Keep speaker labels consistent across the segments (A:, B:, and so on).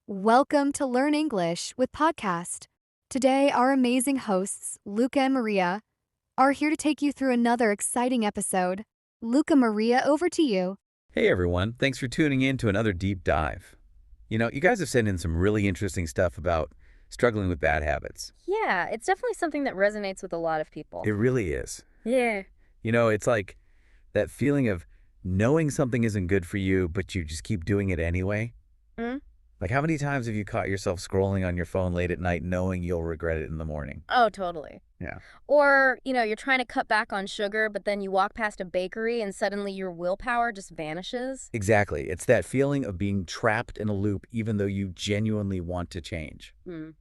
A: Welcome to Learn English with Podcast. Today, our amazing hosts, Luca and Maria, are here to take you through another exciting episode. Luca, Maria, over to you.
B: Hey everyone, thanks for tuning in to another deep dive. You guys have sent in some really interesting stuff about struggling with bad habits.
C: Yeah, it's definitely something that resonates with a lot of people.
B: It really is.
C: Yeah.
B: It's like that feeling of knowing something isn't good for you, but you just keep doing it anyway.
C: Mm?
B: Like how many times have you caught yourself scrolling on your phone late at night knowing you'll regret it in the morning?
C: Oh, totally.
B: Yeah.
C: Or, you're trying to cut back on sugar, but then you walk past a bakery and suddenly your willpower just vanishes.
B: Exactly. It's that feeling of being trapped in a loop even though you genuinely want to change.
C: Mm.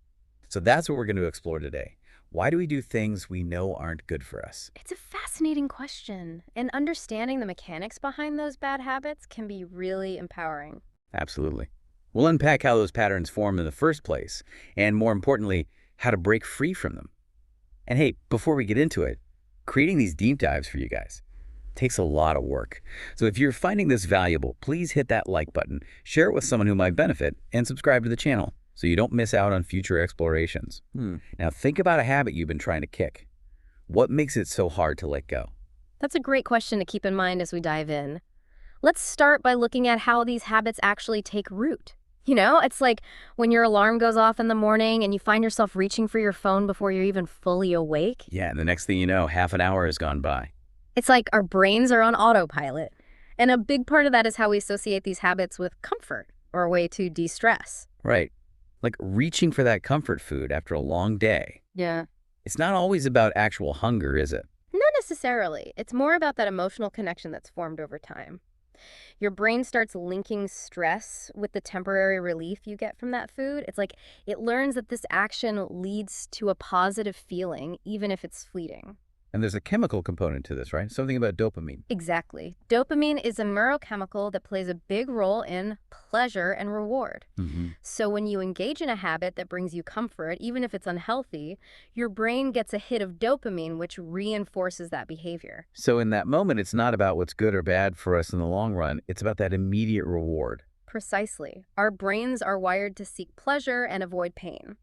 B: So that's what we're going to explore today. Why do we do things we know aren't good for us?
C: It's a fascinating question, and understanding the mechanics behind those bad habits can be really empowering.
B: Absolutely. We'll unpack how those patterns form in the first place, and more importantly, how to break free from them. And hey, before we get into it, creating these deep dives for you guys takes a lot of work. So if you're finding this valuable, please hit that like button, share it with someone who might benefit, and subscribe to the channel so you don't miss out on future explorations. Now think about a habit you've been trying to kick. What makes it so hard to let go?
C: That's a great question to keep in mind as we dive in. Let's start by looking at how these habits actually take root. It's like when your alarm goes off in the morning and you find yourself reaching for your phone before you're even fully awake.
B: Yeah, and the next thing you know, half an hour has gone by.
C: It's like our brains are on autopilot. And a big part of that is how we associate these habits with comfort or a way to de-stress.
B: Right. Like reaching for that comfort food after a long day.
C: Yeah.
B: It's not always about actual hunger, is it?
C: Not necessarily. It's more about that emotional connection that's formed over time. Your brain starts linking stress with the temporary relief you get from that food. It's like it learns that this action leads to a positive feeling, even if it's fleeting.
B: And there's a chemical component to this, right? Something about dopamine.
C: Exactly. Dopamine is a neurochemical that plays a big role in pleasure and reward. So when you engage in a habit that brings you comfort, even if it's unhealthy, your brain gets a hit of dopamine, which reinforces that behavior.
B: So in that moment, it's not about what's good or bad for us in the long run. It's about that immediate reward.
C: Precisely. Our brains are wired to seek pleasure and avoid pain.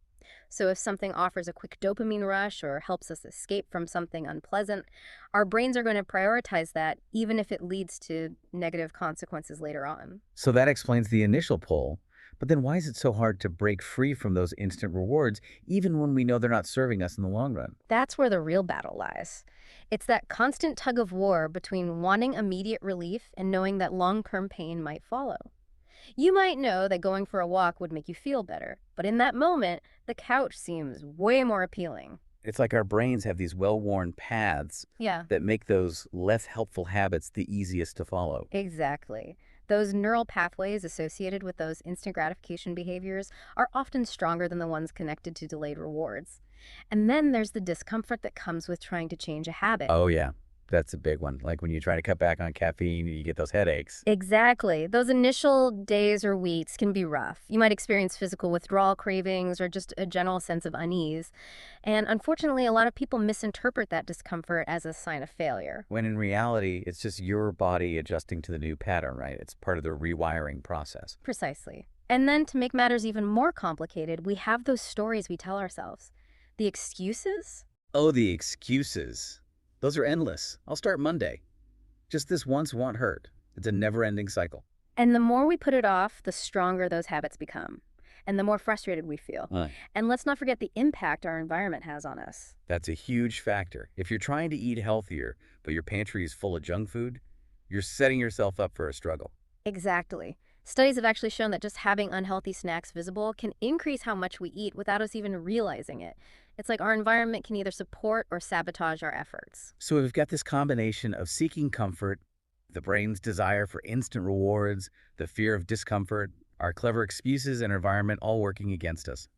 C: So if something offers a quick dopamine rush or helps us escape from something unpleasant, our brains are going to prioritize that, even if it leads to negative consequences later on.
B: So that explains the initial pull. But then why is it so hard to break free from those instant rewards, even when we know they're not serving us in the long run?
C: That's where the real battle lies. It's that constant tug of war between wanting immediate relief and knowing that long-term pain might follow. You might know that going for a walk would make you feel better, but in that moment, the couch seems way more appealing.
B: It's like our brains have these well-worn paths
C: Yeah,
B: that make those less helpful habits the easiest to follow.
C: exactly. Those neural pathways associated with those instant gratification behaviors are often stronger than the ones connected to delayed rewards. And then there's the discomfort that comes with trying to change a habit.
B: Oh, yeah. That's a big one. Like when you try to cut back on caffeine, you get those headaches.
C: Exactly. Those initial days or weeks can be rough. You might experience physical withdrawal cravings or just a general sense of unease. And unfortunately, a lot of people misinterpret that discomfort as a sign of failure.
B: When in reality, it's just your body adjusting to the new pattern, right? It's part of the rewiring process.
C: Precisely. And then to make matters even more complicated, we have those stories we tell ourselves. The excuses?
B: Oh, the excuses. Those are endless. I'll start Monday. Just this once won't hurt. It's a never-ending cycle.
C: And the more we put it off, the stronger those habits become. And the more frustrated we feel. And let's not forget the impact our environment has on us.
B: That's a huge factor. If you're trying to eat healthier, but your pantry is full of junk food, you're setting yourself up for a struggle.
C: Exactly. Studies have actually shown that just having unhealthy snacks visible can increase how much we eat without us even realizing it. It's like our environment can either support or sabotage our efforts.
B: So we've got this combination of seeking comfort, the brain's desire for instant rewards, the fear of discomfort, our clever excuses and environment all working against us.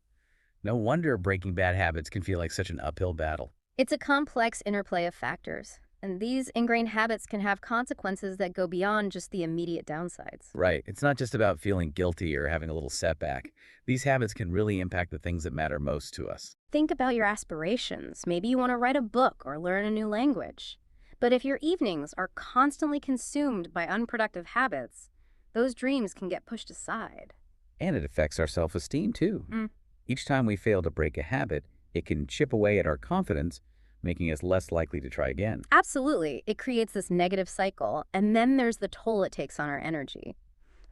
B: No wonder breaking bad habits can feel like such an uphill battle.
C: It's a complex interplay of factors, and these ingrained habits can have consequences that go beyond just the immediate downsides.
B: Right. It's not just about feeling guilty or having a little setback. These habits can really impact the things that matter most to us.
C: Think about your aspirations. Maybe you want to write a book or learn a new language. But if your evenings are constantly consumed by unproductive habits, those dreams can get pushed aside.
B: And it affects our self-esteem too. Each time we fail to break a habit, it can chip away at our confidence, making us less likely to try again.
C: Absolutely. It creates this negative cycle, and then there's the toll it takes on our energy.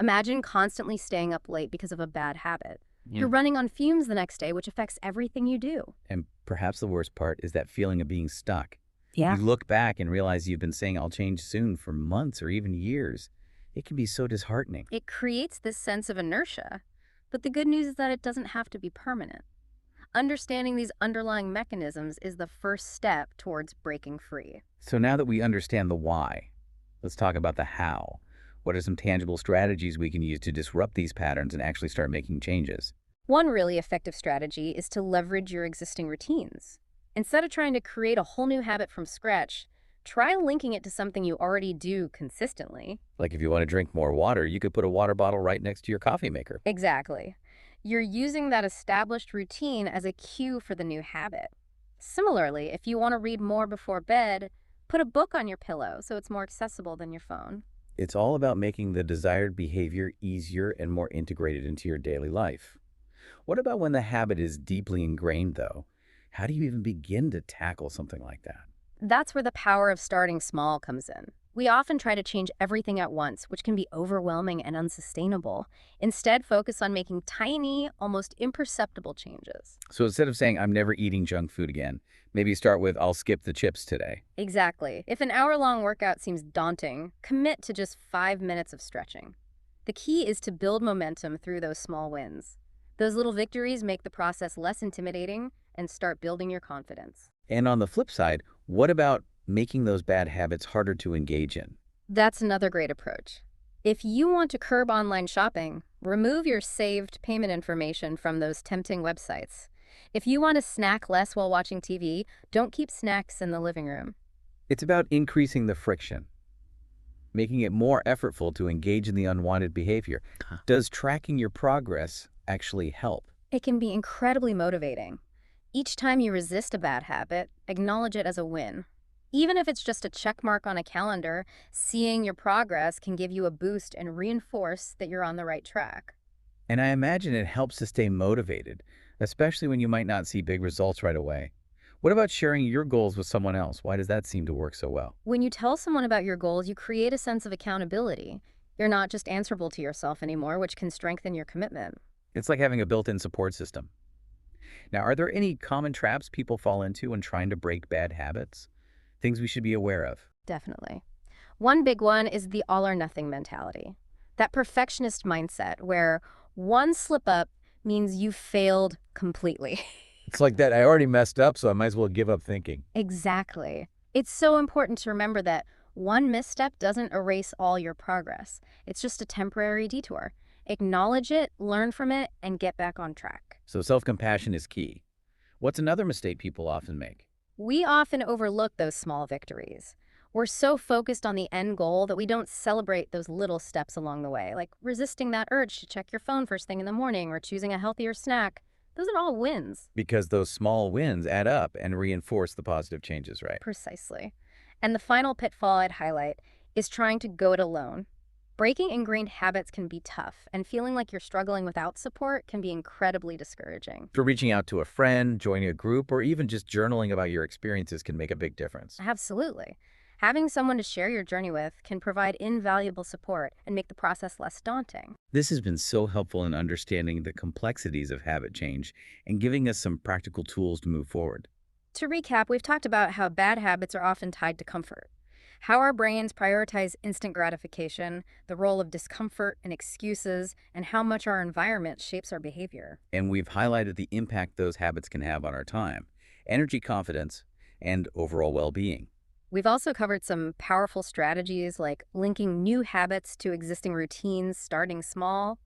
C: Imagine constantly staying up late because of a bad habit. You're running on fumes the next day, which affects everything you do.
B: And perhaps the worst part is that feeling of being stuck.
C: Yeah.
B: You look back and realize you've been saying I'll change soon for months or even years. It can be so disheartening.
C: It creates this sense of inertia. But the good news is that it doesn't have to be permanent. Understanding these underlying mechanisms is the first step towards breaking free.
B: So now that we understand the why, let's talk about the how. What are some tangible strategies we can use to disrupt these patterns and actually start making changes?
C: One really effective strategy is to leverage your existing routines. Instead of trying to create a whole new habit from scratch, try linking it to something you already do consistently.
B: Like if you want to drink more water, you could put a water bottle right next to your coffee maker.
C: Exactly. You're using that established routine as a cue for the new habit. Similarly, if you want to read more before bed, put a book on your pillow so it's more accessible than your phone.
B: It's all about making the desired behavior easier and more integrated into your daily life. What about when the habit is deeply ingrained, though? How do you even begin to tackle something like that?
C: That's where the power of starting small comes in. We often try to change everything at once, which can be overwhelming and unsustainable. Instead, focus on making tiny, almost imperceptible changes.
B: So instead of saying, I'm never eating junk food again, maybe start with, I'll skip the chips today.
C: Exactly. If an hour-long workout seems daunting, commit to just 5 minutes of stretching. The key is to build momentum through those small wins. Those little victories make the process less intimidating and start building your confidence.
B: And on the flip side, what about making those bad habits harder to engage in?
C: That's another great approach. If you want to curb online shopping, remove your saved payment information from those tempting websites. If you want to snack less while watching TV, don't keep snacks in the living room.
B: It's about increasing the friction, making it more effortful to engage in the unwanted behavior. Does tracking your progress actually help?
C: It can be incredibly motivating. Each time you resist a bad habit, acknowledge it as a win. Even if it's just a check mark on a calendar, seeing your progress can give you a boost and reinforce that you're on the right track.
B: And I imagine it helps to stay motivated, especially when you might not see big results right away. What about sharing your goals with someone else? Why does that seem to work so well?
C: When you tell someone about your goals, you create a sense of accountability. You're not just answerable to yourself anymore, which can strengthen your commitment.
B: It's like having a built-in support system. Now, are there any common traps people fall into when trying to break bad habits? Things we should be aware of?
C: Definitely. One big one is the all or nothing mentality. That perfectionist mindset where one slip up means you failed completely.
B: It's like that, I already messed up, so I might as well give up thinking.
C: Exactly. It's so important to remember that one misstep doesn't erase all your progress. It's just a temporary detour. Acknowledge it, learn from it, and get back on track.
B: So self-compassion is key. What's another mistake people often make?
C: We often overlook those small victories. We're so focused on the end goal that we don't celebrate those little steps along the way, like resisting that urge to check your phone first thing in the morning or choosing a healthier snack. Those are all wins.
B: Because those small wins add up and reinforce the positive changes, right?
C: Precisely. And the final pitfall I'd highlight is trying to go it alone. Breaking ingrained habits can be tough, and feeling like you're struggling without support can be incredibly discouraging.
B: For reaching out to a friend, joining a group, or even just journaling about your experiences can make a big difference.
C: Absolutely. Having someone to share your journey with can provide invaluable support and make the process less daunting.
B: This has been so helpful in understanding the complexities of habit change and giving us some practical tools to move forward.
C: To recap, we've talked about how bad habits are often tied to comfort, how our brains prioritize instant gratification, the role of discomfort and excuses, and how much our environment shapes our behavior.
B: And we've highlighted the impact those habits can have on our time, energy, confidence, and overall well-being.
C: We've also covered some powerful strategies like linking new habits to existing routines, starting small,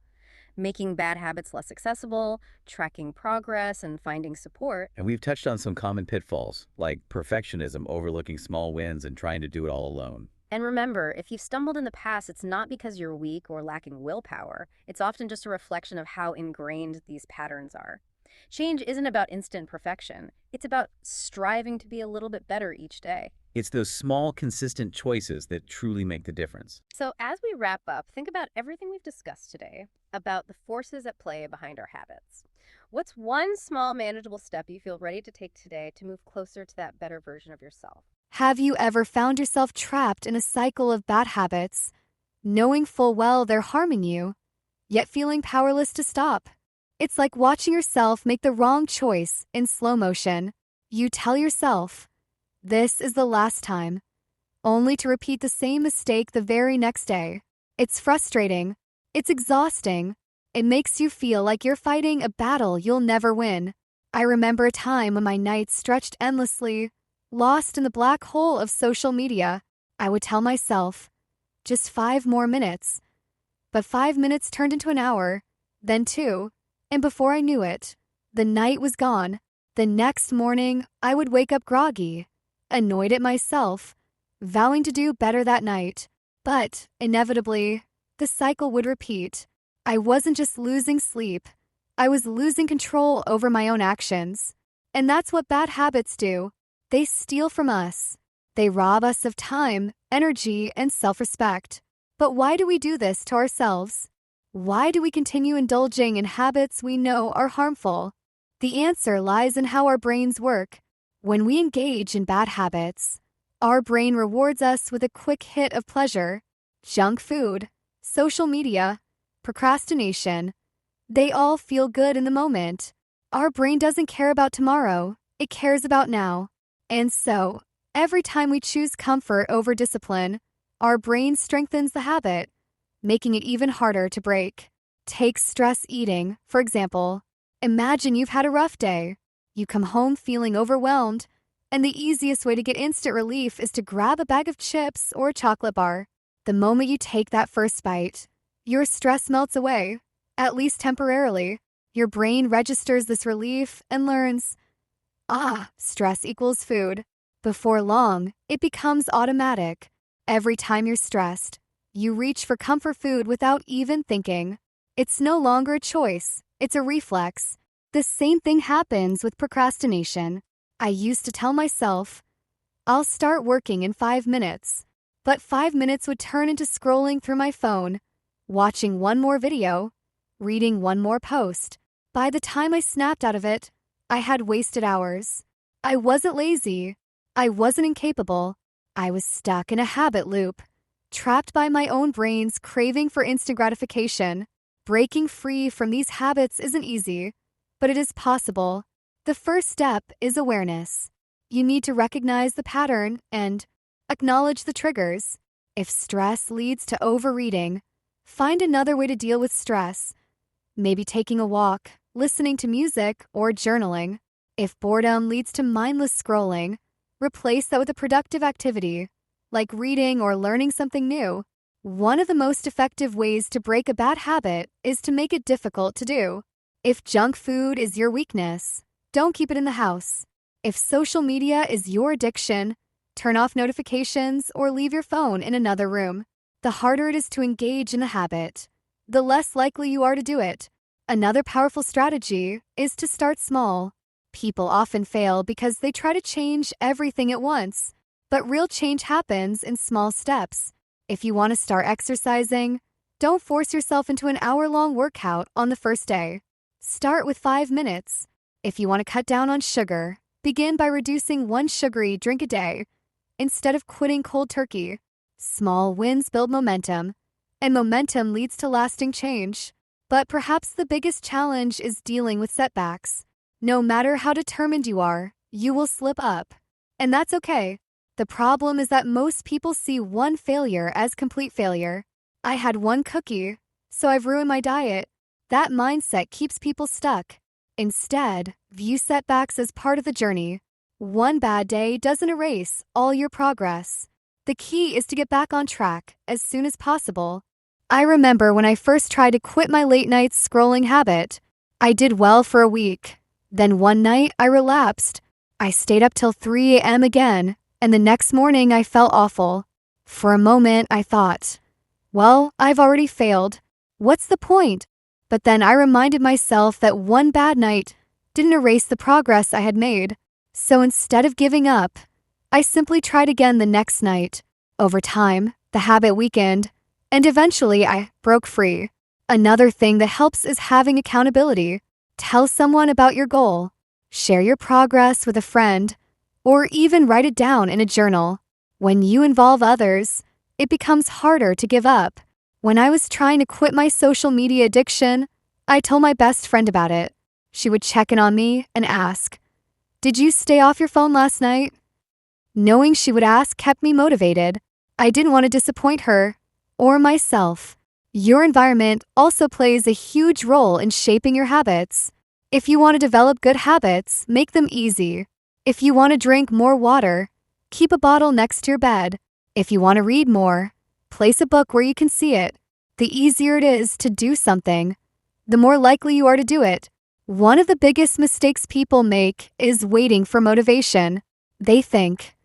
C: making bad habits less accessible, tracking progress, and finding support.
B: And we've touched on some common pitfalls, like perfectionism, overlooking small wins, and trying to do it all alone.
C: And remember, if you've stumbled in the past, it's not because you're weak or lacking willpower. It's often just a reflection of how ingrained these patterns are. Change isn't about instant perfection. It's about striving to be a little bit better each day.
B: It's those small, consistent choices that truly make the difference.
C: So as we wrap up, think about everything we've discussed today about the forces at play behind our habits. What's one small, manageable step you feel ready to take today to move closer to that better version of yourself?
A: Have you ever found yourself trapped in a cycle of bad habits, knowing full well they're harming you, yet feeling powerless to stop? It's like watching yourself make the wrong choice in slow motion. You tell yourself, "This is the last time," only to repeat the same mistake the very next day. It's frustrating. It's exhausting. It makes you feel like you're fighting a battle you'll never win. I remember a time when my nights stretched endlessly, lost in the black hole of social media. I would tell myself, just 5 more minutes. But 5 minutes turned into an hour, then 2, and before I knew it, the night was gone. The next morning, I would wake up groggy, annoyed at myself, vowing to do better that night. But, inevitably, the cycle would repeat. I wasn't just losing sleep, I was losing control over my own actions. And that's what bad habits do. They steal from us. They rob us of time, energy, and self-respect. But why do we do this to ourselves? Why do we continue indulging in habits we know are harmful? The answer lies in how our brains work. When we engage in bad habits, our brain rewards us with a quick hit of pleasure. Junk food, social media, procrastination, they all feel good in the moment. Our brain doesn't care about tomorrow, it cares about now. And so, every time we choose comfort over discipline, our brain strengthens the habit, making it even harder to break. Take stress eating, for example. Imagine you've had a rough day. You come home feeling overwhelmed, and the easiest way to get instant relief is to grab a bag of chips or a chocolate bar. The moment you take that first bite, your stress melts away, at least temporarily. Your brain registers this relief and learns, stress equals food. Before long, it becomes automatic. Every time you're stressed, you reach for comfort food without even thinking. It's no longer a choice, it's a reflex. The same thing happens with procrastination. I used to tell myself, I'll start working in 5 minutes. But 5 minutes would turn into scrolling through my phone, watching one more video, reading one more post. By the time I snapped out of it, I had wasted hours. I wasn't lazy. I wasn't incapable. I was stuck in a habit loop, trapped by my own brain's craving for instant gratification. Breaking free from these habits isn't easy, but it is possible. The first step is awareness. You need to recognize the pattern and acknowledge the triggers. If stress leads to overreading, find another way to deal with stress. Maybe taking a walk, listening to music, or journaling. If boredom leads to mindless scrolling, replace that with a productive activity, like reading or learning something new. One of the most effective ways to break a bad habit is to make it difficult to do. If junk food is your weakness, don't keep it in the house. If social media is your addiction, turn off notifications or leave your phone in another room. The harder it is to engage in the habit, the less likely you are to do it. Another powerful strategy is to start small. People often fail because they try to change everything at once, but real change happens in small steps. If you want to start exercising, don't force yourself into an hour-long workout on the first day. Start with 5 minutes. If you want to cut down on sugar, begin by reducing 1 sugary drink a day instead of quitting cold turkey. Small wins build momentum, and momentum leads to lasting change. But perhaps the biggest challenge is dealing with setbacks. No matter how determined you are, you will slip up. And that's okay. The problem is that most people see one failure as complete failure. I had 1 cookie, so I've ruined my diet. That mindset keeps people stuck. Instead, view setbacks as part of the journey. One bad day doesn't erase all your progress. The key is to get back on track as soon as possible. I remember when I first tried to quit my late night scrolling habit. I did well for a week. Then one night I relapsed. I stayed up till 3 a.m. again, and the next morning I felt awful. For a moment I thought, well, I've already failed. What's the point? But then I reminded myself that one bad night didn't erase the progress I had made. So instead of giving up, I simply tried again the next night. Over time, the habit weakened, and eventually I broke free. Another thing that helps is having accountability. Tell someone about your goal. Share your progress with a friend, or even write it down in a journal. When you involve others, it becomes harder to give up. When I was trying to quit my social media addiction, I told my best friend about it. She would check in on me and ask, "Did you stay off your phone last night?" Knowing she would ask kept me motivated. I didn't want to disappoint her or myself. Your environment also plays a huge role in shaping your habits. If you want to develop good habits, make them easy. If you want to drink more water, keep a bottle next to your bed. If you want to read more, place a book where you can see it. The easier it is to do something, the more likely you are to do it. One of the biggest mistakes people make is waiting for motivation. They think,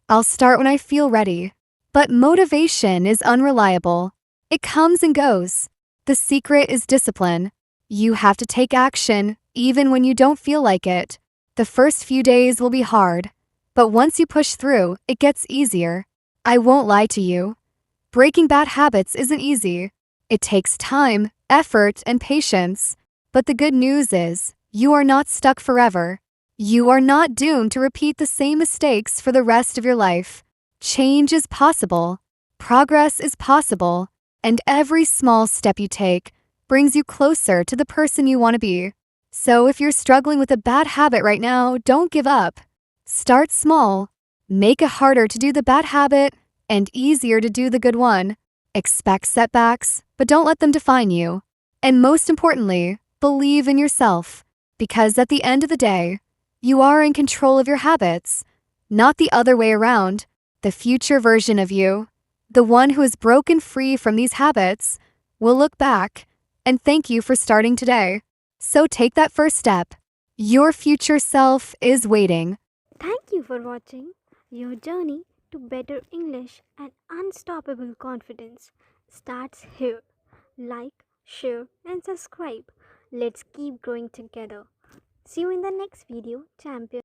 A: "I'll start when I feel ready." But motivation is unreliable. It comes and goes. The secret is discipline. You have to take action even when you don't feel like it. The first few days will be hard, but once you push through, it gets easier. I won't lie to you. Breaking bad habits isn't easy. It takes time, effort, and patience. But the good news is, you are not stuck forever. You are not doomed to repeat the same mistakes for the rest of your life. Change is possible. Progress is possible. And every small step you take brings you closer to the person you want to be. So if you're struggling with a bad habit right now, don't give up. Start small. Make it harder to do the bad habit and easier to do the good one. Expect setbacks, but don't let them define you. And most importantly, believe in yourself. Because at the end of the day, you are in control of your habits, not the other way around. The future version of you, the one who is broken free from these habits, will look back and thank you for starting today. So take that first step. Your future self is waiting.
D: Thank you for watching. Your journey to better English and unstoppable confidence starts here. Like, share, and subscribe. Let's keep growing together. See you in the next video, champion.